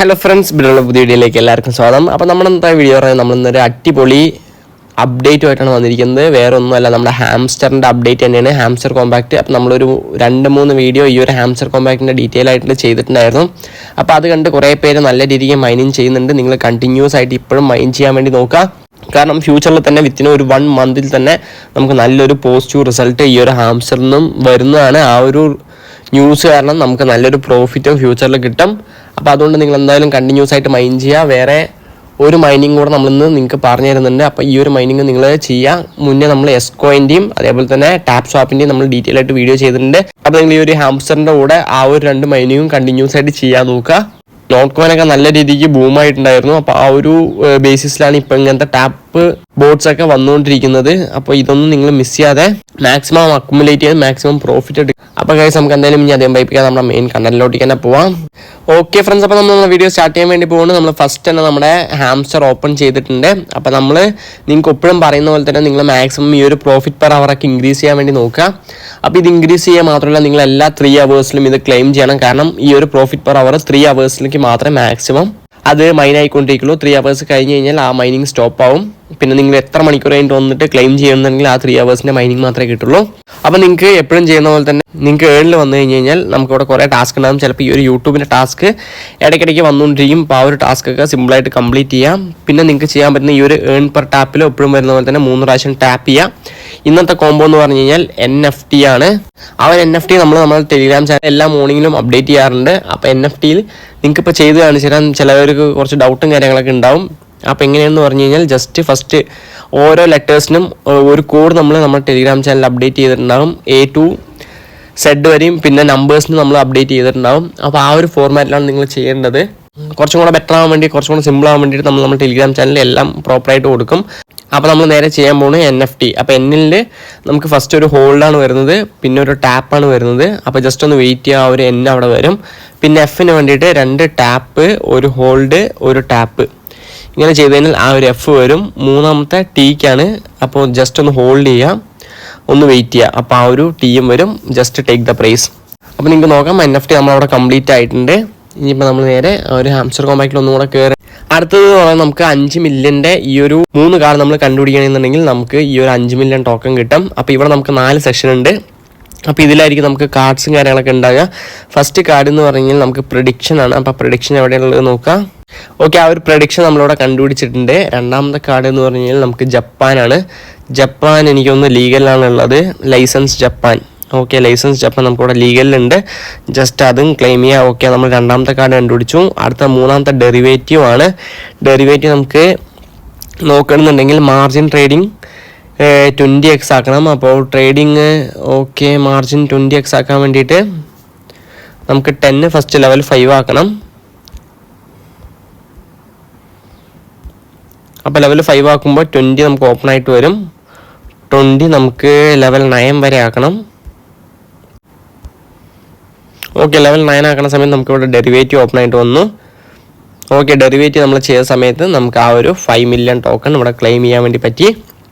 Hello friends, ബിലുള്ള പുതിയ വീഡിയോയിലേക്ക് എല്ലാവർക്കും സ്വാഗതം. അപ്പോൾ നമ്മളെന്താ വീഡിയോ പറയുന്നത്, നമ്മളിന്നൊരു അടിപൊളി അപ്ഡേറ്റുമായിട്ടാണ് വന്നിരിക്കുന്നത്. വേറെ ഒന്നുമല്ല, നമ്മുടെ ഹാംസ്റ്ററിൻ്റെ അപ്ഡേറ്റ് തന്നെയാണ്, ഹാംസ്റ്റർ കോമ്പാക്റ്റ്. അപ്പോൾ നമ്മളൊരു 2-3 വീഡിയോ ഈ ഒരു ഹാംസ്റ്റർ കോമ്പാക്റ്റിൻ്റെ ഡീറ്റെയിൽ ആയിട്ട് ചെയ്തിട്ടുണ്ടായിരുന്നു. അപ്പോൾ അത് കണ്ട് കുറേ പേര് നല്ല രീതിക്ക് മൈനിങ് ചെയ്യുന്നുണ്ട്. നിങ്ങൾ കണ്ടിന്യൂസ് ആയിട്ട് ഇപ്പോഴും മൈൻ ചെയ്യാൻ വേണ്ടി നോക്കുക. കാരണം ഫ്യൂച്ചറിൽ തന്നെ വിത്തിൻ ഒരു 1 മന്തിൽ തന്നെ നമുക്ക് നല്ലൊരു പോസിറ്റീവ് റിസൾട്ട് ഈ ഒരു ഹാംസ്റ്ററിൽ നിന്നും വരുന്നതാണ്. ആ ഒരു ന്യൂസ് കാരണം നമുക്ക് നല്ലൊരു പ്രോഫിറ്റും ഫ്യൂച്ചറിൽ കിട്ടും. അപ്പോൾ അതുകൊണ്ട് നിങ്ങൾ എന്തായാലും കണ്ടിന്യൂസ് ആയിട്ട് മൈൻ ചെയ്യുക. വേറെ ഒരു മൈനിങ് കൂടെ നമ്മളിന്ന് നിങ്ങൾക്ക് പറഞ്ഞു തരുന്നുണ്ട്. അപ്പോൾ ഈ ഒരു മൈനിങ് നിങ്ങൾ ചെയ്യുക. മുന്നേ നമ്മൾ എസ്കോയിൻ്റെയും അതേപോലെ തന്നെ ടാപ്പ് സ്വാപ്പിൻ്റെയും നമ്മൾ ഡീറ്റെയിൽ ആയിട്ട് വീഡിയോ ചെയ്തിട്ടുണ്ട്. അപ്പോൾ നിങ്ങൾ ഈ ഒരു ഹാംസ്റ്ററിൻ്റെ കൂടെ ആ ഒരു 2 മൈനിങ്ങും കണ്ടിന്യൂസ് ആയിട്ട് ചെയ്യാൻ നോക്കുക. നോട്ട് കോയിനൊക്കെ നല്ല രീതിക്ക് ബൂമായിട്ടുണ്ടായിരുന്നു. അപ്പോൾ ആ ഒരു ബേസിസിലാണ് ഇപ്പോൾ ഇങ്ങനത്തെ ടാപ്പ് ബോട്ട്സ് ഒക്കെ വന്നുകൊണ്ടിരിക്കുന്നത്. അപ്പോൾ ഇതൊന്നും നിങ്ങൾ മിസ് ചെയ്യാതെ മാക്സിമം അക്കുമുലേറ്റ് ചെയ്ത് മാക്സിമം പ്രോഫിറ്റ് എടുക്കും. അപ്പോൾ ഗൈസ്, നമുക്ക് എന്തായാലും ഇനി അതേ ബൈപ്പിക്കാൻ നമ്മുടെ മെയിൻ കണ്ടന്റിലോട്ടേക്ക് തന്നെ പോവാം. ഓക്കെ ഫ്രണ്ട്സ്, അപ്പോൾ നമ്മൾ വീഡിയോ സ്റ്റാർട്ട് ചെയ്യാൻ വേണ്ടി പോകുന്നത് നമ്മൾ ഫസ്റ്റ് തന്നെ നമ്മുടെ ഹാംസ്റ്റർ ഓപ്പൺ ചെയ്തിട്ടുണ്ട്. അപ്പോൾ നമ്മൾ നിങ്ങൾക്ക് എപ്പോഴും പറയുന്ന പോലെ തന്നെ നിങ്ങൾ മാക്സിമം ഈ ഒരു പ്രോഫിറ്റ് പെർ അവറൊക്കെ ഇൻക്രീസ് ചെയ്യാൻ വേണ്ടി നോക്കുക. അപ്പോൾ ഇത് ഇൻക്രീസ് ചെയ്യുക മാത്രമല്ല, നിങ്ങൾ എല്ലാ 3 അവേഴ്സിലും ഇത് ക്ലെയിം ചെയ്യണം. കാരണം ഈ ഒരു പ്രോഫിറ്റ് പെർ അവർ 3 അവേഴ്സിലേക്ക് മാത്രമേ മാക്സിമം അത് മൈൻ ആയിക്കൊണ്ടിരിക്കുള്ളൂ. 3 അവേഴ്സ് കഴിഞ്ഞ് കഴിഞ്ഞാൽ ആ മൈനിങ് സ്റ്റോപ്പ് ആവും. പിന്നെ നിങ്ങൾ എത്ര മണിക്കൂർ കഴിഞ്ഞിട്ട് വന്നിട്ട് ക്ലെയിം ചെയ്യുന്നുണ്ടെങ്കിൽ ആ 3 അവേഴ്സിൻ്റെ മൈനിങ് മാത്രമേ കിട്ടുള്ളൂ. അപ്പോൾ നിങ്ങൾക്ക് എപ്പോഴും ചെയ്യുന്ന പോലെ തന്നെ നിങ്ങൾക്ക് ഏണിൽ വന്നു കഴിഞ്ഞ് കഴിഞ്ഞാൽ നമുക്കിവിടെ കുറേ ടാസ്ക് ഉണ്ടാകും. ചിലപ്പോൾ ഈ ഒരു യൂട്യൂബിൻ്റെ ടാസ്ക് ഇടയ്ക്കിടയ്ക്ക് വന്നുകൊണ്ടിരിക്കും. അപ്പോൾ ആ ഒരു ടാസ്ക്കൊക്കെ സിമ്പിളായിട്ട് കംപ്ലീറ്റ് ചെയ്യാം. പിന്നെ നിങ്ങൾക്ക് ചെയ്യാൻ പറ്റുന്ന ഈ ഒരു ഏൺ പെർ ടാപ്പിൽ എപ്പോഴും വരുന്ന പോലെ തന്നെ 3 പ്രാവശ്യം ടാപ്പ് ചെയ്യാം. ഇന്നത്തെ കോംബോ എന്ന് പറഞ്ഞു കഴിഞ്ഞാൽ NFT ആണ്. ആ ഒരു NFT നമ്മൾ ടെലിഗ്രാം ചാനൽ എല്ലാ മോർണിംഗിലും അപ്ഡേറ്റ് ചെയ്യാറുണ്ട്. അപ്പോൾ NFTയിൽ നിങ്ങൾക്ക് ഇപ്പോൾ ചെയ്ത് കാണിച്ചു തരാൻ ചിലവർക്ക് കുറച്ച് ഡൗട്ടും കാര്യങ്ങളൊക്കെ ഉണ്ടാവും. അപ്പോൾ എങ്ങനെയാണെന്ന് പറഞ്ഞു കഴിഞ്ഞാൽ ജസ്റ്റ് ഫസ്റ്റ് ഓരോ ലെറ്റേഴ്സിനും ഒരു കോഡ് നമ്മൾ ടെലിഗ്രാം ചാനൽ അപ്ഡേറ്റ് ചെയ്തിട്ടുണ്ടാകും. A to Z വരെയും പിന്നെ നമ്പേഴ്സിന് നമ്മൾ അപ്ഡേറ്റ് ചെയ്തിട്ടുണ്ടാകും. അപ്പോൾ ആ ഒരു ഫോർമാറ്റിലാണ് നിങ്ങൾ ചെയ്യേണ്ടത്. കുറച്ചും കൂടെ ബെറ്റർ ആവാൻ വേണ്ടി, കുറച്ചും കൂടെ സിമ്പിൾ ആവാൻ വേണ്ടിയിട്ട് നമ്മൾ ടെലിഗ്രാം ചാനലിൽ എല്ലാം പ്രോപ്പറായിട്ട് കൊടുക്കും. അപ്പോൾ നമ്മൾ നേരെ ചെയ്യാൻ പോകുന്നത് NFT. അപ്പോൾ എന്നിൽ നമുക്ക് ഫസ്റ്റ് ഒരു ഹോൾഡാണ് വരുന്നത്, പിന്നെ ഒരു ടാപ്പാണ് വരുന്നത്. അപ്പോൾ ജസ്റ്റ് ഒന്ന് വെയിറ്റ് ചെയ്യുക, ഒരു N അവിടെ വരും. പിന്നെ Fന് വേണ്ടിയിട്ട് 2 ടാപ്പ്, ഒരു ഹോൾഡ്, ഒരു ടാപ്പ്. ഇങ്ങനെ ചെയ്ത് കഴിഞ്ഞാൽ ആ ഒരു F വരും. മൂന്നാമത്തെ Tക്കാണ്. അപ്പോൾ ജസ്റ്റ് ഒന്ന് ഹോൾഡ് ചെയ്യുക, ഒന്ന് വെയിറ്റ് ചെയ്യുക. അപ്പോൾ ആ ഒരു Tയും വരും. Just take the price. അപ്പോൾ നിങ്ങൾക്ക് നോക്കാം NFT നമ്മളവിടെ കംപ്ലീറ്റ് ആയിട്ടുണ്ട്. ഇനിയിപ്പോൾ നമ്മൾ നേരെ ഒരു ഹാംസ്റ്റർ കോമ്പാക്റ്റിൽ ഒന്നും കൂടെ കയറി. അടുത്തത് നമുക്ക് 5 മില്യൻ്റെ ഈ ഒരു 3 കാർഡ് നമ്മൾ കണ്ടുപിടിക്കണമെന്നുണ്ടെങ്കിൽ നമുക്ക് ഈ ഒരു 5 മില്യൺ ടോക്കൺ കിട്ടും. അപ്പോൾ ഇവിടെ നമുക്ക് 4 സെഷൻ ഉണ്ട്. അപ്പോൾ ഇതിലായിരിക്കും നമുക്ക് കാർഡ്സും കാര്യങ്ങളൊക്കെ ഉണ്ടാകുക. ഫസ്റ്റ് കാർഡ് എന്ന് പറഞ്ഞു കഴിഞ്ഞാൽ നമുക്ക് പ്രഡിക്ഷൻ ആണ്. അപ്പോൾ പ്രഡിക്ഷൻ എവിടെയുള്ളത് നോക്കാം. ഓക്കെ, ആ ഒരു പ്രഡിക്ഷൻ നമ്മളിവിടെ കണ്ടുപിടിച്ചിട്ടുണ്ട്. രണ്ടാമത്തെ കാർഡ് എന്ന് പറഞ്ഞു കഴിഞ്ഞാൽ നമുക്ക് ജപ്പാനാണ്. ജപ്പാൻ എനിക്കൊന്ന് ലീഗലാണ് ഉള്ളത്, licence Japan. Okay, licence Japan നമുക്കിവിടെ ലീഗലുണ്ട്. ജസ്റ്റ് അതും ക്ലെയിം ചെയ്യുക. ഓക്കെ, നമ്മൾ രണ്ടാമത്തെ കാർഡ് കണ്ടുപിടിച്ചു. അടുത്ത മൂന്നാമത്തെ ഡെറിവേറ്റീവ് ആണ്. ഡെറിവേറ്റീവ് നമുക്ക് നോക്കണമെന്നുണ്ടെങ്കിൽ മാർജിൻ ട്രേഡിങ് 20x ആക്കണം. അപ്പോൾ ട്രേഡിങ് ഓക്കെ, മാർജിൻ 20x ആക്കാൻ വേണ്ടിയിട്ട് നമുക്ക് 10 ഫസ്റ്റ് ലെവൽ 5 ആക്കണം. അപ്പോൾ ലെവൽ 5 ആക്കുമ്പോൾ 20 നമുക്ക് ഓപ്പൺ ആയിട്ട് വരും. 20 നമുക്ക് ലെവൽ 9 വരെ ആക്കണം. ഓക്കെ, ലെവൽ 9 ആക്കുന്ന സമയത്ത് നമുക്കിവിടെ ഡെറിവേറ്റീവ് ഓപ്പൺ ആയിട്ട് വന്നു. ഓക്കെ, ഡെറിവേറ്റീവ് നമ്മൾ ചെയ്ത സമയത്ത് നമുക്ക് ആ ഒരു 5 മില്യൺ ടോക്കൺ ഇവിടെ ക്ലെയിം ചെയ്യാൻ വേണ്ടി പറ്റി.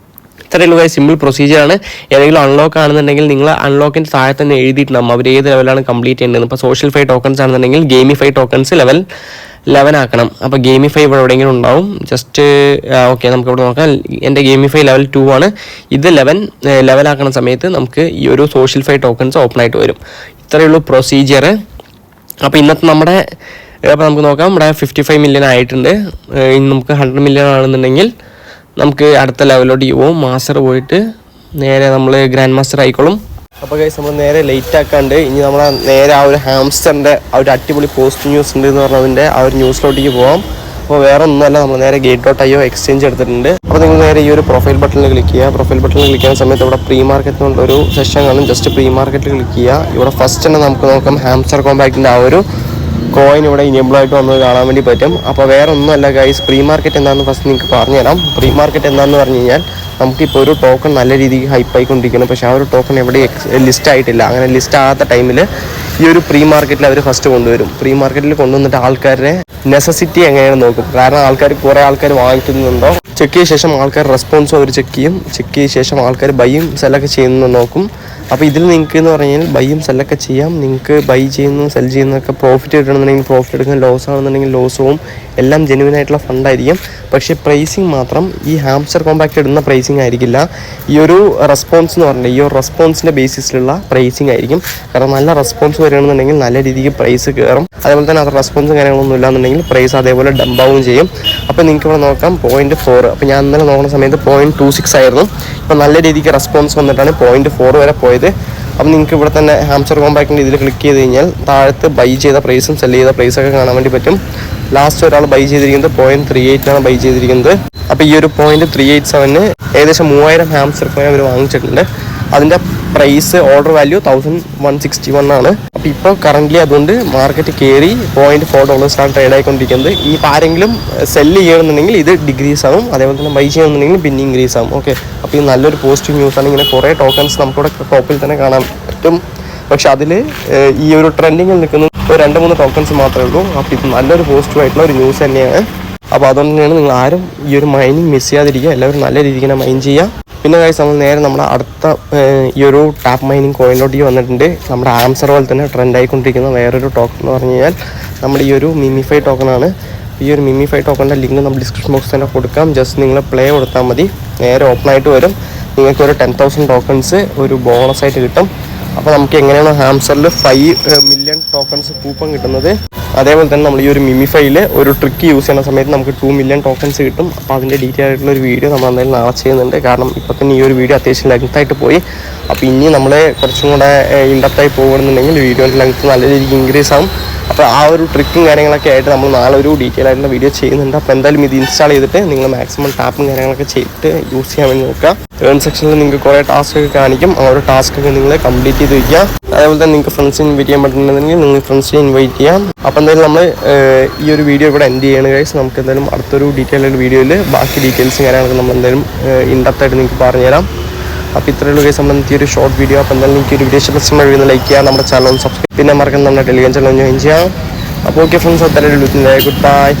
ഇത്രയുള്ള സിമ്പിൾ പ്രൊസീജിയറാണ്. ഏതെങ്കിലും അൺലോക്ക് ആണെന്നുണ്ടെങ്കിൽ നിങ്ങൾ അൺലോക്കിൻ്റെ താഴെ തന്നെ എഴുതിയിട്ടുണ്ടാകും അവർ ഏത് ലെവലാണ് കംപ്ലീറ്റ് ചെയ്യേണ്ടത്. ഇപ്പോൾ സോഷ്യൽ ടോക്കൺസ് ആണെന്നുണ്ടെങ്കിൽ ഗെയിമിഫൈ ടോക്കൺസ് ലെവൽ 11 ആക്കണം. അപ്പോൾ ഗെയിമിഫൈ ഇവിടെ എവിടെയെങ്കിലും ഉണ്ടാവും. ജസ്റ്റ് ഓക്കെ, നമുക്കിവിടെ നോക്കാം. എൻ്റെ ഗെയിമിഫൈ ലെവൽ 2 ആണ്. ഇത് ലെവലാക്കുന്ന സമയത്ത് നമുക്ക് ഈ ഒരു സോഷ്യൽ ടോക്കൺസ് ഓപ്പൺ ആയിട്ട് വരും. ഇത്രയുള്ളൂ പ്രൊസീജിയർ. അപ്പോൾ ഇന്നത്തെ നമ്മുടെ അപ്പോൾ നമുക്ക് നോക്കാം, ഇവിടെ 55 മില്യൺ ആയിട്ടുണ്ട്. ഇനി നമുക്ക് 100 മില്യൺ ആണെന്നുണ്ടെങ്കിൽ നമുക്ക് അടുത്ത ലെവലിലോട്ട് പോകും. മാസ്റ്റർ പോയിട്ട് നേരെ നമ്മൾ ഗ്രാൻഡ് മാസ്റ്റർ ആയിക്കോളും. അപ്പോൾ ഗൈസ്, നമ്മൾ നേരെ ലേറ്റ് ആക്കാണ്ട് ഇനി നമ്മൾ നേരെ ആ ഒരു ഹാംസ്റ്ററിൻ്റെ ആ ഒരു അടിപൊളി പോസ്റ്റ് ന്യൂസ് ഉണ്ട് എന്ന് പറഞ്ഞതിൻ്റെ ആ ഒരു ന്യൂസിലോട്ടേക്ക് പോകാം. അപ്പോൾ വേറെ ഒന്നുമല്ല, നമ്മൾ നേരെ Gate.io എക്സ്ചേഞ്ച് എടുത്തിട്ടുണ്ട്. അപ്പോൾ നിങ്ങൾ നേരെ ഈ ഒരു പ്രൊഫൈൽ ബട്ടണിൽ ക്ലിക്ക് ചെയ്യുക. പ്രൊഫൈൽ ബട്ടണിൽ ക്ലിക്ക് ചെയ്യുന്ന സമയത്ത് ഇവിടെ പ്രീ മാർക്കറ്റ് എന്നുള്ളൊരു സെഷൻ കാണും. ജസ്റ്റ് പ്രീ മാർക്കറ്റിൽ ക്ലിക്ക് ചെയ്യുക. ഇവിടെ ഫസ്റ്റ് തന്നെ നമുക്ക് നോക്കാം ഹാംസ്റ്റർ കോമ്പാക്റ്റിൻ്റെ ആ ഒരു കോയിൻ ഇവിടെ ഇനേബിൾ ആയിട്ട് വന്നത് കാണാൻ വേണ്ടി പറ്റും. അപ്പോൾ വേറെ ഒന്നുമല്ല ഗൈസ്, പ്രീ മാർക്കറ്റ് എന്താണെന്ന് ഫസ്റ്റ് നിങ്ങൾക്ക് പറഞ്ഞുതരാം. പ്രീ മാർക്കറ്റ് എന്താണെന്ന് പറഞ്ഞു കഴിഞ്ഞാൽ നമുക്കിപ്പോൾ ഒരു ടോക്കൺ നല്ല രീതിക്ക് ഹൈപ്പായിക്കൊണ്ടിരിക്കുന്നു. പക്ഷേ ആ ഒരു ടോക്കൺ എവിടെ ലിസ്റ്റ് ആയിട്ടില്ല. അങ്ങനെ ലിസ്റ്റ് ആകാത്ത ടൈമിൽ ഈ ഒരു പ്രീ മാർക്കറ്റിൽ അവർ ഫസ്റ്റ് കൊണ്ടുവരും. പ്രീ മാർക്കറ്റിൽ കൊണ്ടുവന്നിട്ട് ആൾക്കാരെ നെസസിറ്റി എങ്ങനെയാണ് നോക്കും. കാരണം കുറേ ആൾക്കാർ വാങ്ങിക്കുന്നുണ്ടോ, ചെക്ക് ചെയ്ത ശേഷം ആൾക്കാർ റെസ്പോൺസും അവർ ചെക്ക് ചെയ്യും. ചെക്ക് ചെയ്ത ശേഷം ആൾക്കാർ ബൈയും സെല്ലൊക്കെ ചെയ്യുന്നത് നോക്കും. അപ്പോൾ ഇതിൽ നിങ്ങൾക്ക് എന്ന് പറഞ്ഞു കഴിഞ്ഞാൽ ബൈയും സെല്ലൊക്കെ ചെയ്യാം. നിങ്ങൾക്ക് ബൈ ചെയ്യുന്നു സെൽ ചെയ്യുന്നതൊക്കെ പ്രോഫിറ്റ് കിട്ടണമെന്നുണ്ടെങ്കിൽ പ്രോഫിറ്റ് എടുക്കും, ലോസ് ആണെന്നുണ്ടെങ്കിൽ ലോസ് പോവും. എല്ലാം ജെന്യുവൻ ആയിട്ടുള്ള ഫണ്ടായിരിക്കും. പക്ഷേ പ്രൈസിങ് മാത്രം ഈ ഹാംസ്റ്റർ കോമ്പാക്റ്റ് ഇടുന്ന പ്രൈസിങ് ആയിരിക്കില്ല. ഈ ഒരു റെസ്പോൺസ് എന്ന് പറഞ്ഞാൽ ഈ ഒരു റെസ്പോൺസിൻ്റെ ബേസിസിലുള്ള പ്രൈസിങ് ആയിരിക്കും. കാരണം നല്ല റെസ്പോൺസ് വരികയാണെന്നുണ്ടെങ്കിൽ നല്ല രീതിക്ക് പ്രൈസ് കയറും. അതേപോലെ തന്നെ അത് റെസ്പോൺസും കാര്യങ്ങളൊന്നും ഇല്ലാന്നുണ്ടെങ്കിൽ പ്രൈസ് അതേപോലെ ഡംപാവും ചെയ്യും. അപ്പോൾ നിങ്ങൾക്ക് ഇവിടെ നോക്കാം 0.4. അപ്പോൾ ഞാൻ ഇന്നലെ നോക്കുന്ന സമയത്ത് 0.26 ആയിരുന്നു. ഇപ്പോൾ നല്ല രീതിക്ക് റെസ്പോൺസ് വന്നിട്ടാണ് 0.4 വരെ പോയത്. അപ്പം നിങ്ങൾക്ക് ഇവിടെ തന്നെ ഹാംസ്റ്റർ കോമ്പാക്റ്റിൻ്റെ ഇതിൽ ക്ലിക്ക് ചെയ്ത് കഴിഞ്ഞാൽ താഴത്ത് ബൈ ചെയ്ത പ്രൈസും സെൽ ചെയ്ത പ്രൈസൊക്കെ കാണാൻ വേണ്ടി പറ്റും. ലാസ്റ്റ് ഒരാൾ ബൈ ചെയ്തിരിക്കുന്നത് 0.38 ബൈ ചെയ്തിരിക്കുന്നത്. അപ്പോൾ ഈ ഒരു 0.387 ഏകദേശം 3000 ഹാംസ്റ്റർ കോയിൻ അവർ വാങ്ങിച്ചിട്ടുണ്ട്. അതിൻ്റെ പ്രൈസ് ഓർഡർ വാല്യൂ 1161 ആണ്. അപ്പോൾ ഇപ്പോൾ കറൻ്റ്ലി അതുകൊണ്ട് മാർക്കറ്റ് കയറി $0.4 ട്രേഡ് ആയിക്കൊണ്ടിരിക്കുന്നത്. ഇനിയിപ്പോൾ ആരെങ്കിലും സെല്ല് ചെയ്യണമെന്നുണ്ടെങ്കിൽ ഇത് ഡിഗ്രീസ് ആവും, അതേപോലെ തന്നെ ബൈ ചെയ്യണമെന്നുണ്ടെങ്കിൽ പിന്നെ ഇൻക്രീസ് ആവും. ഓക്കെ, അപ്പോൾ ഇത് നല്ലൊരു പോസിറ്റീവ് ന്യൂസാണ്. ഇങ്ങനെ കുറേ ടോക്കൺസ് നമുക്കിവിടെ ടോപ്പിൽ തന്നെ കാണാൻ പറ്റും. പക്ഷെ അതിൽ ഈ ഒരു ട്രെൻഡിങ്ങിൽ നിൽക്കുന്ന 2-3 ടോക്കൺസ് മാത്രമേ ഉള്ളൂ. അപ്പോൾ ഇത് നല്ലൊരു പോസിറ്റീവ് ആയിട്ടുള്ള ഒരു ന്യൂസ് തന്നെയാണ്. അപ്പോൾ അതുകൊണ്ട് തന്നെയാണ് നിങ്ങൾ ആരും ഈ ഒരു മൈനിങ് മിസ് ചെയ്യാതിരിക്കുക, എല്ലാവരും നല്ല രീതിക്ക് തന്നെ മൈൻ ചെയ്യുക. പിന്നെ കാര്യം നമ്മൾ നേരെ നമ്മുടെ അടുത്ത ഈ ഒരു ടാപ്പ് മൈനിങ് കോയിനിലോട്ട് വന്നിട്ടുണ്ട്. നമ്മുടെ ആംസർ പോലെ തന്നെ ട്രെൻഡ് ആയിക്കൊണ്ടിരിക്കുന്ന വേറൊരു ടോക്കൺ എന്ന് പറഞ്ഞു കഴിഞ്ഞാൽ നമ്മുടെ ഈ ഒരു മിമിഫൈ ടോക്കണാണ്. ഈ ഒരു മിമിഫൈ ടോക്കണിൻ്റെ ലിങ്ക് നമ്മൾ ഡിസ്ക്രിപ്ഷൻ ബോക്സിൽ തന്നെ കൊടുക്കാം. ജസ്റ്റ് നിങ്ങൾ പ്ലേ കൊടുത്താൽ മതി, നേരെ ഓപ്പൺ ആയിട്ട് വരും. നിങ്ങൾക്ക് ഒരു 10,000 ടോക്കൺസ് ഒരു ബോണസ് ആയിട്ട് കിട്ടും. അപ്പോൾ നമുക്ക് എങ്ങനെയാണ് ഹാംസ്റ്ററിൽ 5 മില്യൺ ടോക്കൺസ് കൂപ്പൺ കിട്ടുന്നത്, അതേപോലെ തന്നെ നമ്മൾ ഈ ഒരു മിമിഫൈയിൽ ഒരു ട്രിക്ക് യൂസ് ചെയ്യുന്ന സമയത്ത് നമുക്ക് 2 മില്യൺ ടോക്കൺസ് കിട്ടും. അപ്പോൾ അതിൻ്റെ ഡീറ്റെയിൽ ആയിട്ടുള്ള ഒരു വീഡിയോ നമ്മൾ എന്തായാലും നാളെ ചെയ്യുന്നുണ്ട്. കാരണം ഇപ്പോൾ തന്നെ ഈ ഒരു വീഡിയോ അത്യാവശ്യം ലെങ്ത്തായിട്ട് പോയി. അപ്പോൾ ഇനി നമ്മൾ കുറച്ചും കൂടെ ഇൻഡെപ്തായി പോകുന്നുണ്ടെങ്കിൽ വീഡിയോൻ്റെ ലെങ്ത്ത് നല്ല രീതിക്ക് ഇൻക്രീസ് ആവും. അപ്പോൾ ആ ഒരു ട്രിക്കും കാര്യങ്ങളൊക്കെ ആയിട്ട് നമ്മൾ നാളെ ഒരു ഡീറ്റെയിൽ ആയിട്ടുള്ള വീഡിയോ ചെയ്യുന്നുണ്ട്. അപ്പോൾ എന്തായാലും ഇത് ഇൻസ്റ്റാൾ ചെയ്തിട്ട് നിങ്ങൾ മാക്സിമം ടാപ്പും കാര്യങ്ങളൊക്കെ ചെയ്തിട്ട് യൂസ് ചെയ്യാൻ വേണ്ടി നോക്കുക. ഏൺ സെക്ഷനിൽ നിങ്ങൾക്ക് കുറേ ടാസ്ക് ഒക്കെ കാണിക്കും. ആ ഒരു ടാസ്കൊക്കെ നിങ്ങൾ കംപ്ലീറ്റ് ചെയ്ത് വയ്ക്കുക. അതേപോലെ തന്നെ നിങ്ങൾക്ക് ഫ്രണ്ട്സിന് ഇൻവൈറ്റ് ചെയ്യാൻ പറ്റുന്നുണ്ടെങ്കിൽ നിങ്ങൾ ഫ്രണ്ട്സിനെ ഇൻവൈറ്റ് ചെയ്യാം. അപ്പോൾ എന്തായാലും നമ്മൾ ഈ ഒരു വീഡിയോ ഇവിടെ എൻഡ് ചെയ്യണം ഗൈസ്. നമുക്ക് എന്തായാലും അടുത്തൊരു ഡീറ്റെയിൽ ആയിട്ട് വീഡിയോയിൽ ബാക്കി ഡീറ്റെയിൽസും കാര്യങ്ങളൊക്കെ നമ്മൾ എന്തായാലും ഇൻഡെപ്തായിട്ട് നിങ്ങൾക്ക് പറഞ്ഞുതരാം. അപ്പോൾ ഇത്രയുള്ള കേസ് നമ്മൾ ഈ ഒരു ഷോർട്ട് വീഡിയോ. അപ്പോൾ എന്തായാലും എനിക്ക് ഒരു വീഡിയോ ഇഷ്ടപ്പെട്ട ലൈക്ക് ചെയ്യാം, നമ്മുടെ ചാനൽ സബ്സ്ക്രൈബ്, പിന്നെ മറക്കാൻ നമ്മുടെ ടെലിഗ്രാം ചാനൽ ജോയിൻ ചെയ്യാം. അപ്പോൾ ഓക്കെ ഫ്രണ്ട്സ്, അത്രയും ഗുഡ് ബൈ.